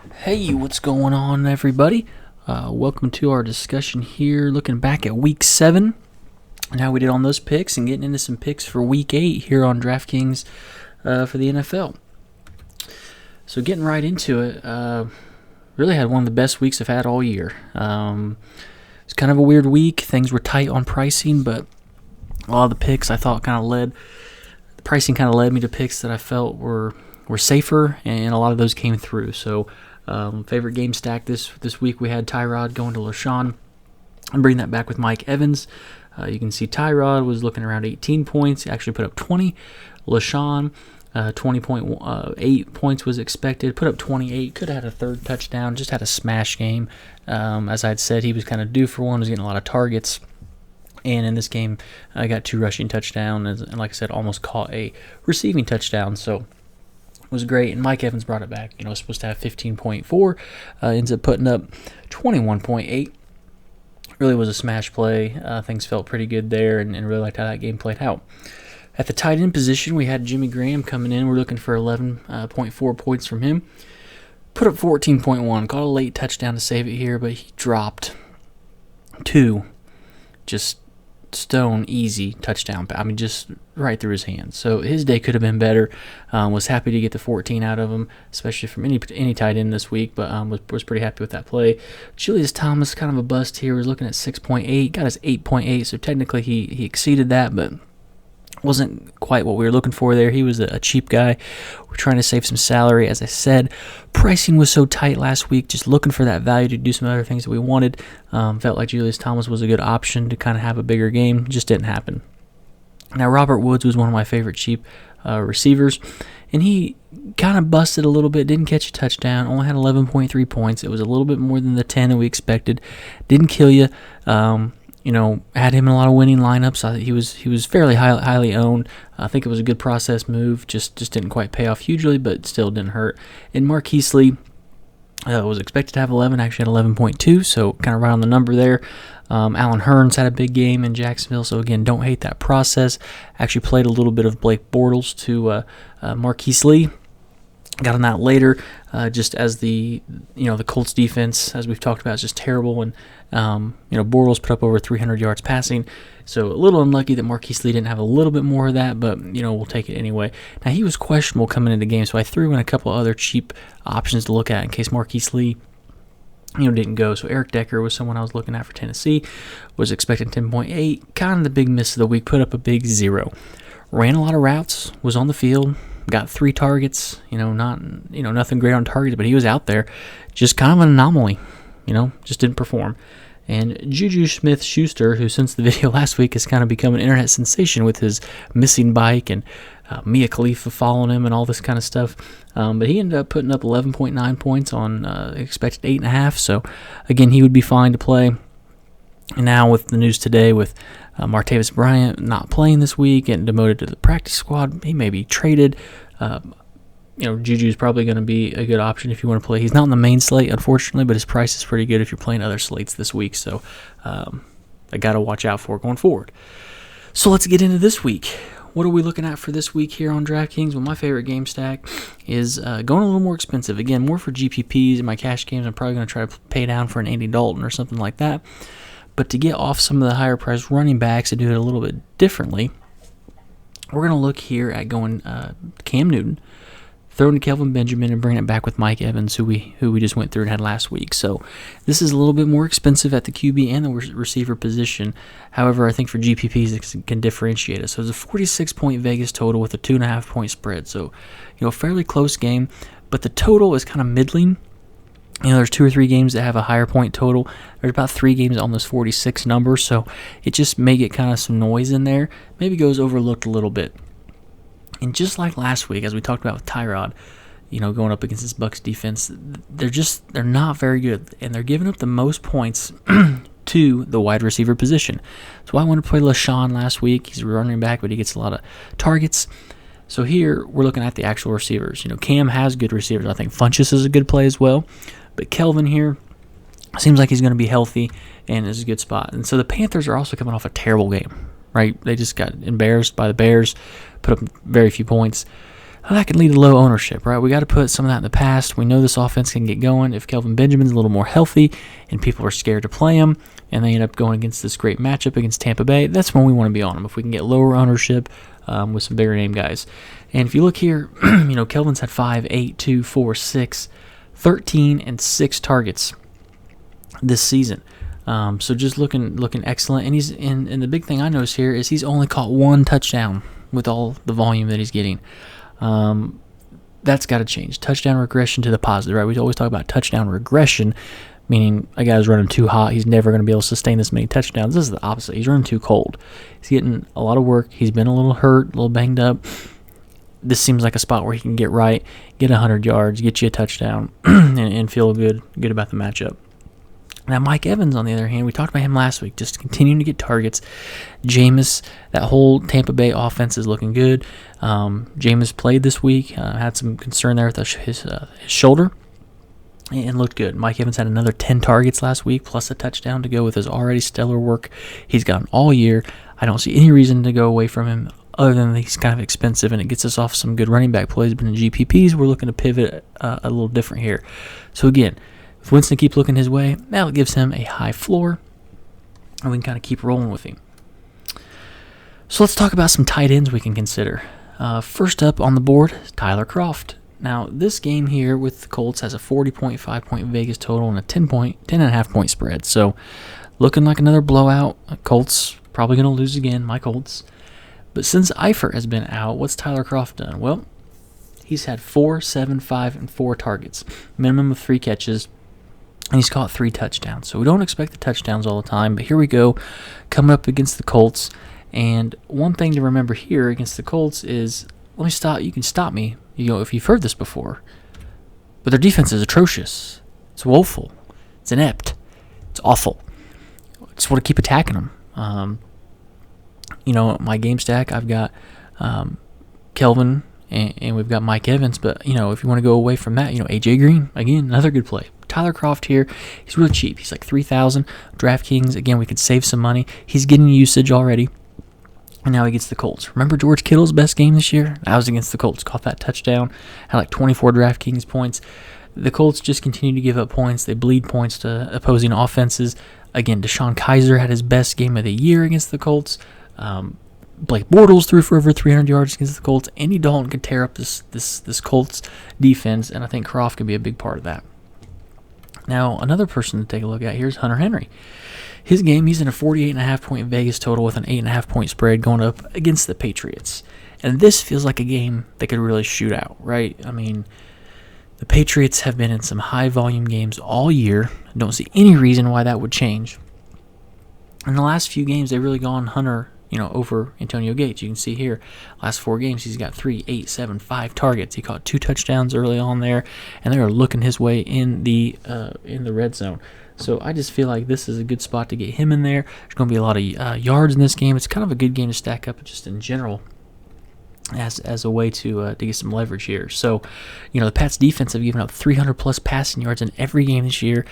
Hey, what's going on, everybody? Welcome to our discussion here, looking back at Week 7 and how we did on those picks and getting into some picks for Week 8 here on DraftKings for the NFL. So getting right into it, really had one of the best weeks I've had all year. It's kind of a weird week. Things were tight on pricing, but a lot of the picks I thought the pricing kind of led me to picks that I felt were safer, and a lot of those came through. So favorite game stack this week, we had Tyrod going to LaShawn. I'm bringing that back with Mike Evans. You can see Tyrod was looking around 18 points. He actually put up 20. LaShawn, 20.8 points was expected. Put up 28. Could have had a third touchdown. Just had a smash game. As I had said, he was kind of due for one. Was getting a lot of targets. And in this game, I got 2 rushing touchdowns. And like I said, almost caught a receiving touchdown. So was great, and Mike Evans brought it back. Was supposed to have 15.4, ends up putting up 21.8. Really was a smash play. Things felt pretty good there, and really liked how that game played out. At the tight end position, we had Jimmy Graham coming in. We're looking for 11.4 points from him. Put up 14.1, caught a late touchdown to save it here, but he dropped 2 just stone easy touchdown. Just right through his hands. So his day could have been better. Was happy to get the 14 out of him, especially from any tight end this week, but was pretty happy with that play. Julius Thomas, kind of a bust here, was looking at 6.8, got his 8.8, so technically he exceeded that, but wasn't quite what we were looking for there. He was a cheap guy. We're trying to save some salary. As I said, pricing was so tight last week, just looking for that value to do some other things that we wanted. Felt like Julius Thomas was a good option to kind of have a bigger game. Just didn't happen. Now, Robert Woods was one of my favorite cheap receivers, and he kind of busted a little bit, didn't catch a touchdown, only had 11.3 points. It was a little bit more than the 10 that we expected. Didn't kill you. Had him in a lot of winning lineups. He was fairly highly owned. I think it was a good process move. Just didn't quite pay off hugely, but still didn't hurt. And Marquise Lee was expected to have 11, actually had 11.2, so kind of right on the number there. Alan Hearns had a big game in Jacksonville, so again, don't hate that process. Actually played a little bit of Blake Bortles to Marquise Lee. Got on that later, just as the Colts defense, as we've talked about, is just terrible, and Bortles put up over 300 yards passing, so a little unlucky that Marquise Lee didn't have a little bit more of that, but we'll take it anyway. Now, he was questionable coming into the game, so I threw in a couple other cheap options to look at in case Marquise Lee didn't go. So Eric Decker was someone I was looking at for Tennessee, was expecting 10.8, kind of the big miss of the week, put up a big 0. Ran a lot of routes, was on the field, got 3 targets, nothing great on targets, but he was out there. Just kind of an anomaly, just didn't perform. And Juju Smith-Schuster, who since the video last week has kind of become an internet sensation with his missing bike and Mia Khalifa following him and all this kind of stuff. But he ended up putting up 11.9 points on expected 8.5. So, again, he would be fine to play. And now with the news today with Martavis Bryant not playing this week and demoted to the practice squad, he may be traded. Juju's probably going to be a good option if you want to play. He's not on the main slate, unfortunately, but his price is pretty good if you're playing other slates this week. So I got to watch out for going forward. So let's get into this week. What are we looking at for this week here on DraftKings? Well, my favorite game stack is going a little more expensive. Again, more for GPPs and my cash games. I'm probably going to try to pay down for an Andy Dalton or something like that. But to get off some of the higher priced running backs and do it a little bit differently, we're going to look here at going Cam Newton, throwing to Kelvin Benjamin, and bringing it back with Mike Evans, who we just went through and had last week. So this is a little bit more expensive at the QB and the receiver position. However, I think for GPPs it can differentiate us. So it's a 46-point Vegas total with a 2.5-point spread. So fairly close game, but the total is kind of middling. There's 2 or 3 games that have a higher point total. There's about 3 games on this 46 number, so it just may get kind of some noise in there. Maybe goes overlooked a little bit. And just like last week, as we talked about with Tyrod, going up against this Bucs defense, they're not very good, and they're giving up the most points to the wide receiver position. So I wanted to play LaShawn last week. He's a running back, but he gets a lot of targets. So here we're looking at the actual receivers. Cam has good receivers. I think Funchess is a good play as well. But Kelvin here seems like he's going to be healthy and is a good spot. And so the Panthers are also coming off a terrible game, right? They just got embarrassed by the Bears, put up very few points. that can lead to low ownership, right? We got to put some of that in the past. We know this offense can get going if Kelvin Benjamin's a little more healthy and people are scared to play him and they end up going against this great matchup against Tampa Bay. That's when we want to be on them, if we can get lower ownership with some bigger name guys. And if you look here, Kelvin's had 5, 8, 2, 4, 6, 13, and 6 targets this season. So just looking excellent. And and the big thing I notice here is he's only caught 1 touchdown with all the volume that he's getting. That's got to change. Touchdown regression to the positive, right? We always talk about touchdown regression, meaning a guy's running too hot. He's never going to be able to sustain this many touchdowns. This is the opposite. He's running too cold. He's getting a lot of work. He's been a little hurt, a little banged up. This seems like a spot where he can get right, get 100 yards, get you a touchdown, and feel good about the matchup. Now, Mike Evans, on the other hand, we talked about him last week, just continuing to get targets. Jameis, that whole Tampa Bay offense is looking good. Jameis played this week, had some concern there with his shoulder, and looked good. Mike Evans had another 10 targets last week, plus a touchdown to go with his already stellar work he's gotten all year. I don't see any reason to go away from him other than he's kind of expensive, and it gets us off some good running back plays. But in GPPs, we're looking to pivot a little different here. So again, if Winston keeps looking his way, that gives him a high floor, and we can kind of keep rolling with him. So let's talk about some tight ends we can consider. First up on the board is Tyler Kroft. Now, this game here with the Colts has a 40.5 point Vegas total and a 10.5 point spread. So looking like another blowout. Colts probably going to lose again, my Colts. But since Eifert has been out, what's Tyler Kroft done? Well, he's had 4, 7, 5, and 4 targets, minimum of 3 catches, and he's caught 3 touchdowns. So we don't expect the touchdowns all the time, but here we go, coming up against the Colts. And one thing to remember here against the Colts is, let me stop. You can stop me, if you've heard this before, but their defense is atrocious. It's woeful. It's inept. It's awful. Just want to keep attacking them. My game stack, I've got Kelvin and we've got Mike Evans. But, if you want to go away from that, A.J. Green, again, another good play. Tyler Kroft here, he's really cheap. He's like $3,000. DraftKings, again, we could save some money. He's getting usage already. And now he gets the Colts. Remember George Kittle's best game this year? That was against the Colts. Caught that touchdown. Had like 24 DraftKings points. The Colts just continue to give up points. They bleed points to opposing offenses. Again, Deshaun Kaiser had his best game of the year against the Colts. Blake Bortles threw for over 300 yards against the Colts. Andy Dalton could tear up this Colts defense, and I think Kroft could be a big part of that. Now, another person to take a look at here is Hunter Henry. His game, he's in a 48.5 point Vegas total with an 8.5 point spread going up against the Patriots. And this feels like a game that could really shoot out, right? I mean, the Patriots have been in some high volume games all year. I don't see any reason why that would change. In the last few games, they've really gone Hunter, over Antonio Gates. You can see here, last 4 games, he's got 3, 8, 7, 5 targets. He caught 2 touchdowns early on there, and they are looking his way in the red zone. So I just feel like this is a good spot to get him in there. There's going to be a lot of yards in this game. It's kind of a good game to stack up just in general as a way to get some leverage here. So, the Pats defense have given up 300-plus passing yards in every game this year,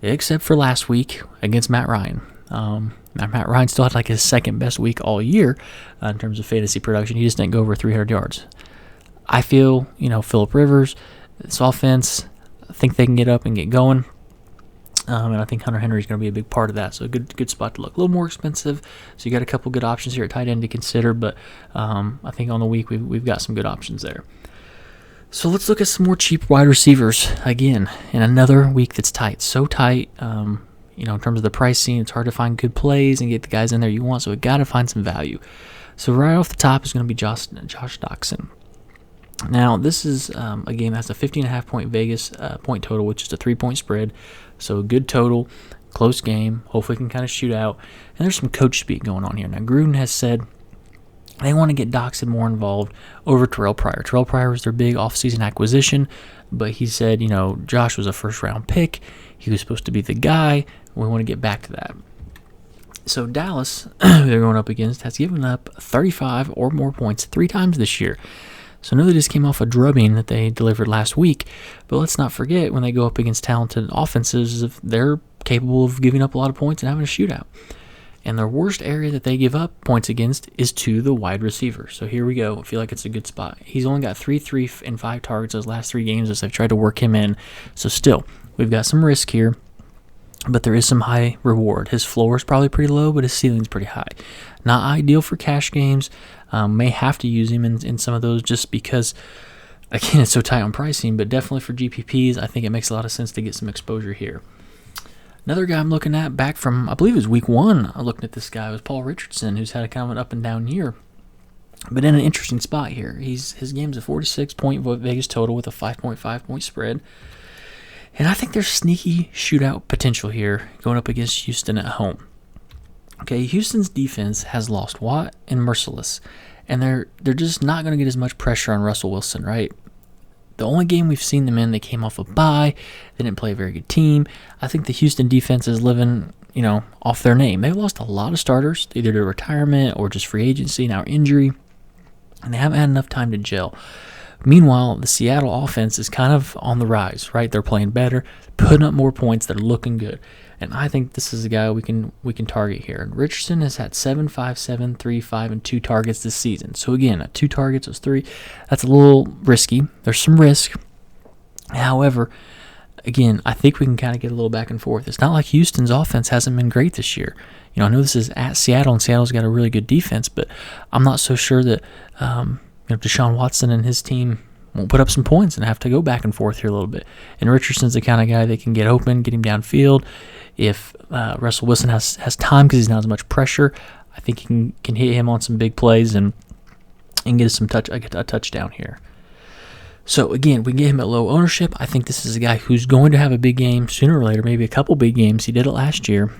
except for last week against Matt Ryan. Matt Ryan still had like his second best week all year in terms of fantasy production. He just didn't go over 300 yards. I feel, Phillip Rivers, this offense, I think they can get up and get going. And I think Hunter Henry is going to be a big part of that. So a good spot to look. A little more expensive, so you got a couple good options here at tight end to consider. But I think on the week we've got some good options there. So let's look at some more cheap wide receivers again in another week that's tight. So tight, in terms of the pricing, it's hard to find good plays and get the guys in there you want. So we got to find some value. So right off the top is going to be Josh Doxson. Now, this is a game that has a 15.5 point Vegas point total, which is a 3-point spread. So a good total, close game. Hopefully it can kind of shoot out. And there's some coach speak going on here. Now, Gruden has said they want to get Doxson more involved over Terrell Pryor. Terrell Pryor was their big offseason acquisition, but he said, Josh was a first-round pick. He was supposed to be the guy. We want to get back to that. So Dallas, who they're going up against, has given up 35 or more points 3 times this year. So I know they just came off a drubbing that they delivered last week, but let's not forget when they go up against talented offenses, they're capable of giving up a lot of points and having a shootout. And their worst area that they give up points against is to the wide receiver. So here we go. I feel like it's a good spot. He's only got 3 and 5 targets those last 3 games as they've tried to work him in. So still, we've got some risk here, but there is some high reward. His floor is probably pretty low, but his ceiling is pretty high. Not ideal for cash games. May have to use him in some of those just because, again, it's so tight on pricing, but definitely for GPPs, I think it makes a lot of sense to get some exposure here. Another guy I'm looking at back from, I believe it was week 1, I looked at this guy, was Paul Richardson, who's had a kind of an up and down year, but in an interesting spot here. His game's a 46-point Vegas total with a 5.5 point spread, and I think there's sneaky shootout potential here going up against Houston at home. Okay, Houston's defense has lost Watt and Merciless, and they're just not going to get as much pressure on Russell Wilson, right? The only game we've seen them in, they came off a bye. They didn't play a very good team. I think the Houston defense is living, off their name. They've lost a lot of starters, either to retirement or just free agency, now injury, and they haven't had enough time to gel. Meanwhile, the Seattle offense is kind of on the rise, right? They're playing better, putting up more points. They're looking good. And I think this is a guy we can target here. And Richardson has had 7, 5, 7, 3, 5, and 2 targets this season. So again, 2 targets was 3. That's a little risky. There's some risk. However, again, I think we can kind of get a little back and forth. It's not like Houston's offense hasn't been great this year. I know this is at Seattle, and Seattle's got a really good defense, but I'm not so sure that Deshaun Watson and his team won't put up some points and have to go back and forth here a little bit. And Richardson's the kind of guy that can get open, get him downfield. If Russell Wilson has time because he's not as much pressure, I think he can hit him on some big plays and get us a touchdown here. So again, we can get him at low ownership. I think this is a guy who's going to have a big game sooner or later, maybe a couple big games. He did it last year.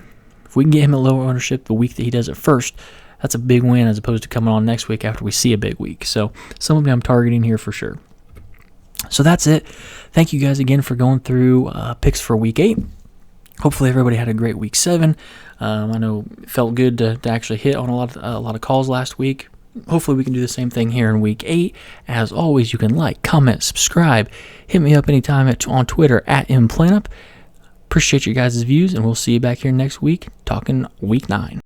If we can get him at low ownership the week that he does it first, that's a big win as opposed to coming on next week after we see a big week. So somebody I'm targeting here for sure. So that's it. Thank you guys again for going through picks for week 8. Hopefully everybody had a great week 7. I know it felt good to actually hit on a lot of calls last week. Hopefully we can do the same thing here in week 8. As always, you can like, comment, subscribe. Hit me up anytime on Twitter at @mplanup. Appreciate your guys' views, and we'll see you back here next week talking week 9.